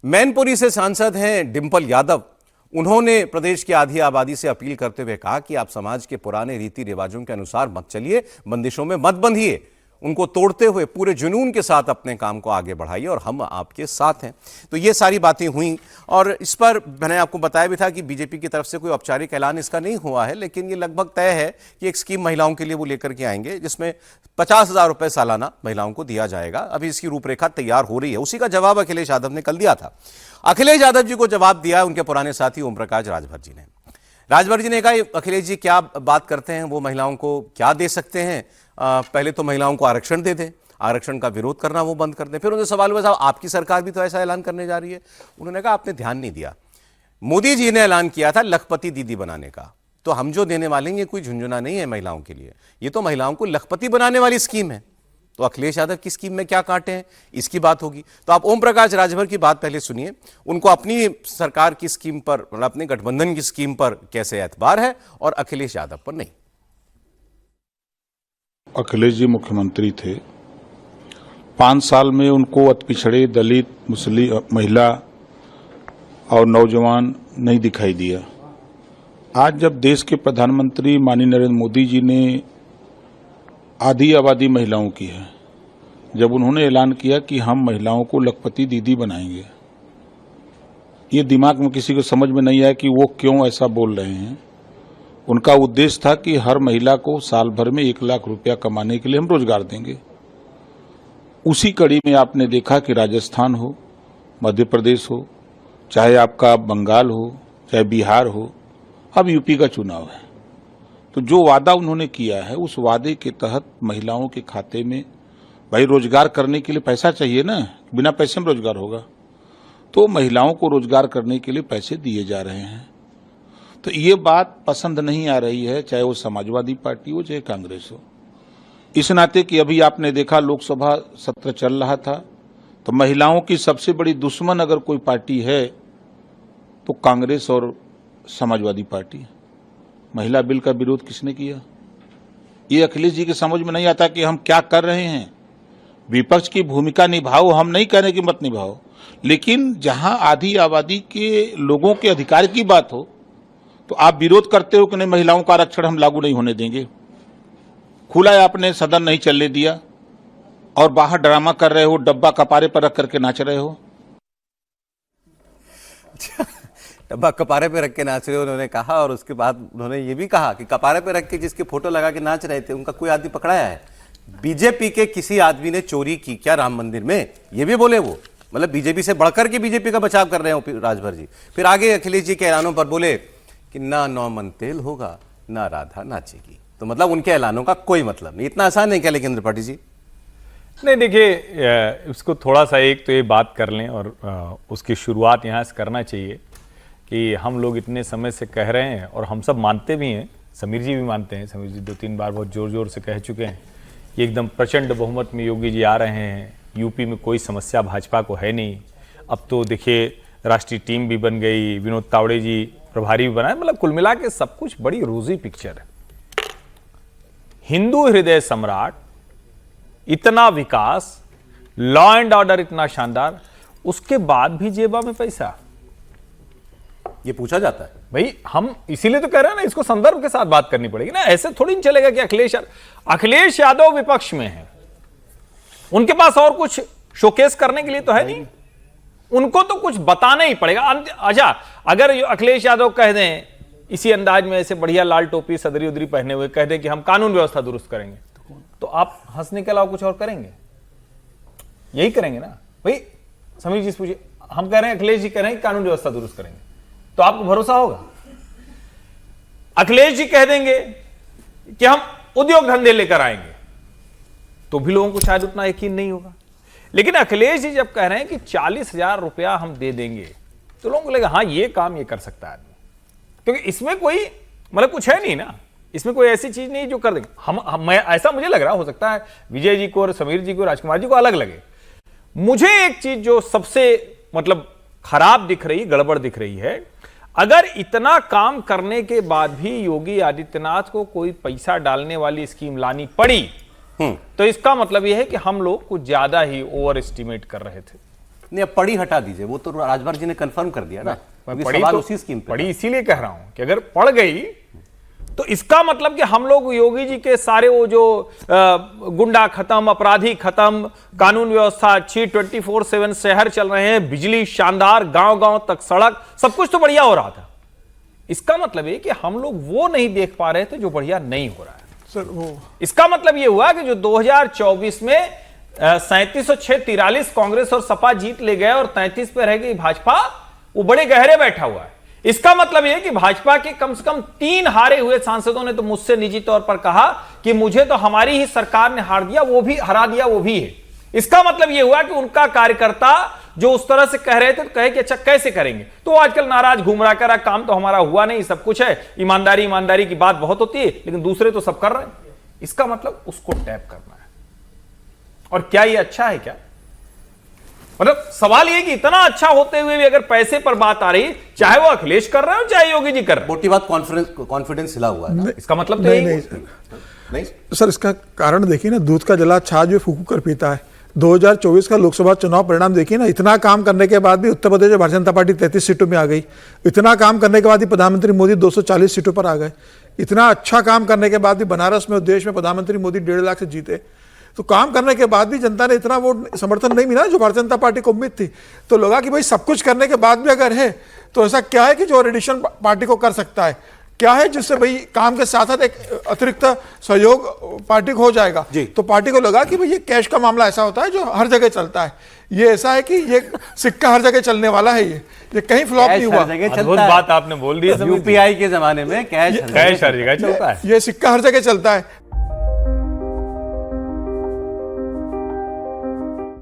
मैनपुरी से सांसद हैं डिंपल यादव। उन्होंने प्रदेश की आधी आबादी से अपील करते हुए कहा कि आप समाज के पुराने रीति रिवाजों के अनुसार मत चलिए, बंदिशों में मत बंधिए, उनको तोड़ते हुए पूरे जुनून के साथ अपने काम को आगे बढ़ाइए और हम आपके साथ हैं। तो ये सारी बातें हुई और इस पर मैंने आपको बताया भी था कि बीजेपी की तरफ से कोई औपचारिक ऐलान इसका नहीं हुआ है, लेकिन ये लगभग तय है कि एक स्कीम महिलाओं के लिए वो लेकर के आएंगे जिसमें 50,000 रुपए सालाना महिलाओं को दिया जाएगा। अभी इसकी रूपरेखा तैयार हो रही है। उसी का जवाब अखिलेश यादव ने कल दिया था। अखिलेश यादव जी को जवाब दिया उनके पुराने साथी ओम प्रकाश राजभर जी ने। राजभर जी ने कहा अखिलेश जी क्या बात करते हैं, वो महिलाओं को क्या दे सकते हैं? पहले तो महिलाओं को आरक्षण दे दें, आरक्षण का विरोध करना वो बंद कर दें। फिर उनसे सवाल हुआ साहब आपकी सरकार भी तो ऐसा ऐलान करने जा रही है। उन्होंने कहा आपने ध्यान नहीं दिया, मोदी जी ने ऐलान किया था लखपति दीदी बनाने का, तो हम जो देने वाले हैं ये कोई झुंझुना नहीं है महिलाओं के लिए, ये तो महिलाओं को लखपति बनाने वाली स्कीम है। तो अखिलेश यादव की स्कीम में क्या कांटे हैं, इसकी बात होगी। तो आप ओम प्रकाश राजभर की बात पहले सुनिए, उनको अपनी सरकार की स्कीम पर, मतलब अपने गठबंधन की स्कीम पर कैसे एतबार है और अखिलेश यादव पर नहीं। अखिलेश जी मुख्यमंत्री थे, 5 साल में उनको अति पिछड़े, दलित, मुस्लिम, महिला और नौजवान नहीं दिखाई दिया। आज जब देश के प्रधानमंत्री माननीय नरेंद्र मोदी जी ने आधी आबादी महिलाओं की है, जब उन्होंने ऐलान किया कि हम महिलाओं को लखपति दीदी बनाएंगे, ये दिमाग में किसी को समझ में नहीं आया कि वो क्यों ऐसा बोल रहे हैं। उनका उद्देश्य था कि हर महिला को साल भर में 1 लाख रुपया कमाने के लिए हम रोजगार देंगे। उसी कड़ी में आपने देखा कि राजस्थान हो, मध्य प्रदेश हो, चाहे आपका बंगाल हो, चाहे बिहार हो, अब यूपी का चुनाव है, तो जो वादा उन्होंने किया है उस वादे के तहत महिलाओं के खाते में, भाई रोजगार करने के लिए पैसा चाहिए ना, बिना पैसे में रोजगार होगा, तो महिलाओं को रोजगार करने के लिए पैसे दिए जा रहे हैं। तो ये बात पसंद नहीं आ रही है, चाहे वो समाजवादी पार्टी हो चाहे कांग्रेस हो। इस नाते कि अभी आपने देखा लोकसभा सत्र चल रहा था, तो महिलाओं की सबसे बड़ी दुश्मन अगर कोई पार्टी है तो कांग्रेस और समाजवादी पार्टी। महिला बिल का विरोध किसने किया? ये अखिलेश जी के समझ में नहीं आता कि हम क्या कर रहे हैं। विपक्ष की भूमिका निभाओ, हम नहीं कह रहे कि मत निभाओ, लेकिन जहां आधी आबादी के लोगों के अधिकार की बात हो तो आप विरोध करते हो कि नहीं महिलाओं का आरक्षण हम लागू नहीं होने देंगे। खुला आपने सदन नहीं चलने दिया और बाहर ड्रामा कर रहे हो, डब्बा कपारे पर रख करके नाच रहे हो। डब्बा कपारे पे रख के नाच रहे हो उन्होंने कहा, और उसके बाद उन्होंने ये भी कहा कि कपारे पे रख के जिसके फोटो लगा के नाच रहे थे उनका कोई आदमी पकड़ाया है? बीजेपी के किसी आदमी ने चोरी की क्या राम मंदिर में? ये भी बोले वो, मतलब बीजेपी से बढ़कर के बीजेपी का बचाव कर रहे हो राजभर जी। फिर आगे अखिलेश जी के ऐलानों पर बोले कि ना 9 मन तेल होगा ना राधा नाचेगी। तो मतलब उनके ऐलानों का कोई मतलब नहीं। इतना आसान नहीं क्या लेकिन त्रिपाठी जी? नहीं, देखिए इसको थोड़ा सा एक तो ये बात कर लें और उसकी शुरुआत यहाँ से करना चाहिए कि हम लोग इतने समय से कह रहे हैं और हम सब मानते भी हैं, समीर जी भी मानते हैं, समीर जी 2-3 बार बहुत जोर जोर से कह चुके हैं कि एकदम प्रचंड बहुमत में योगी जी आ रहे हैं, यूपी में कोई समस्या भाजपा को है नहीं। अब तो देखिए राष्ट्रीय टीम भी बन गई, विनोद तावड़े जी प्रभारी भी बनाए, मतलब कुल मिला के सब कुछ बड़ी रोजी पिक्चर है। हिंदू हृदय सम्राट, इतना विकास, लॉ एंड ऑर्डर इतना शानदार, उसके बाद भी जेबा में पैसा, ये पूछा जाता है भाई। हम इसीलिए तो कह रहे हैं ना, इसको संदर्भ के साथ बात करनी पड़ेगी ना। ऐसे थोड़ी नहीं चलेगा कि अखिलेश यादव विपक्ष में है, उनके पास और कुछ शोकेस करने के लिए तो है नहीं, उनको तो कुछ बताना ही पड़ेगा। अच्छा, अगर अखिलेश यादव कह दें इसी अंदाज में, ऐसे बढ़िया लाल टोपी सदरी उदरी पहने हुए कह दें कि हम कानून व्यवस्था दुरुस्त करेंगे, तो आप हंसने के अलावा कुछ और करेंगे? यही करेंगे ना भाई। समीर जी से पूछिए, हम कह रहे हैं, अखिलेश जी कह रहे हैं कानून व्यवस्था दुरुस्त करेंगे, तो आपको भरोसा होगा? अखिलेश जी कह देंगे कि हम उद्योग धंधे लेकर आएंगे, तो भी लोगों को शायद उतना यकीन नहीं होगा। लेकिन अखिलेश जी जब कह रहे हैं कि 40,000 रुपया हम दे देंगे, तो लोगों को लगेगा हाँ ये काम ये कर सकता है आदमी, क्योंकि इसमें कोई मतलब कुछ है नहीं ना, इसमें कोई ऐसी चीज नहीं जो कर देंगे। मैं ऐसा मुझे लग रहा, हो सकता है विजय जी को और समीर जी को, राजकुमार जी को अलग लगे। मुझे एक चीज जो सबसे मतलब खराब दिख रही, गड़बड़ दिख रही है, अगर इतना काम करने के बाद भी योगी आदित्यनाथ को कोई पैसा डालने वाली स्कीम लानी पड़ी, तो इसका मतलब यह है कि हम लोग कुछ ज्यादा ही ओवर एस्टिमेट कर रहे थे। नहीं, अब पड़ी हटा दीजिए, वो तो राजभर जी ने कंफर्म कर दिया ना, क्योंकि पड़ी सवाल तो उसी स्कीम पे पड़ी इसीलिए कह रहा हूं कि अगर पड़ गई तो इसका मतलब कि हम लोग योगी जी के सारे वो जो गुंडा खत्म, अपराधी खत्म, कानून व्यवस्था अच्छी, 24/7 शहर चल रहे हैं, बिजली शानदार, गांव गांव तक सड़क, सब कुछ तो बढ़िया हो रहा था। इसका मतलब है कि हम लोग वो नहीं देख पा रहे थे जो बढ़िया नहीं हो रहा है सर। वो इसका मतलब यह हुआ कि जो 2024 में 3706-43 कांग्रेस और सपा जीत ले गए और 33 पे रह गई भाजपा, वो बड़े गहरे बैठा हुआ है। इसका मतलब यह कि भाजपा के कम से कम 3 हारे हुए सांसदों ने तो मुझसे निजी तौर पर कहा कि मुझे तो हमारी ही सरकार ने हरा दिया, वो भी है। इसका मतलब यह हुआ कि उनका कार्यकर्ता जो उस तरह से कह रहे थे तो कहे कि अच्छा कैसे करेंगे, तो आजकल नाराज घूम रहा, कह रहा काम तो हमारा हुआ नहीं, सब कुछ है, ईमानदारी की बात बहुत होती है, लेकिन दूसरे तो सब कर रहे हैं। इसका मतलब उसको टैप करना है। और क्या ये अच्छा है? क्या मतलब सवाल ये कि इतना अच्छा होते हुए भी अगर पैसे पर बात आ रही, चाहे वो अखिलेश कर रहे हो चाहे योगी जी कर रहे हो, मोटी बात कॉन्फिडेंस हिला हुआ है ना? इसका मतलब तो नहीं नहीं सर, इसका कारण देखिए ना, दूध का जला छाछ भी फूंक कर पीता है। 2024 का लोकसभा चुनाव परिणाम देखिए ना, इतना काम करने के बाद भी उत्तर प्रदेश में भारतीय जनता पार्टी 33 सीटों में आ गई। इतना काम करने के बाद भी प्रधानमंत्री मोदी 240 सीटों पर आ गए। इतना अच्छा काम करने के बाद भी बनारस में देश में प्रधानमंत्री मोदी 1.5 लाख से जीते। तो काम करने के बाद भी जनता ने इतना वो समर्थन नहीं मिला जो भारतीय जनता पार्टी को उम्मीद थी। तो लगा कि भाई सब कुछ करने के बाद भी अगर है तो ऐसा क्या है कि जो एडिशन पार्टी को कर सकता है, क्या है जिससे भाई काम के साथ साथ एक अतिरिक्त सहयोग पार्टी को हो जाएगा। तो पार्टी को लगा कि भाई ये कैश का मामला ऐसा होता है जो हर जगह चलता है, ये ऐसा है कि ये सिक्का हर जगह चलने वाला है, ये कहीं फ्लॉप नहीं हुआ। अद्भुत बात आपने बोल दी। यूपीआई के जमाने में कैश हर जगह चलता है, ये सिक्का हर जगह चलता है।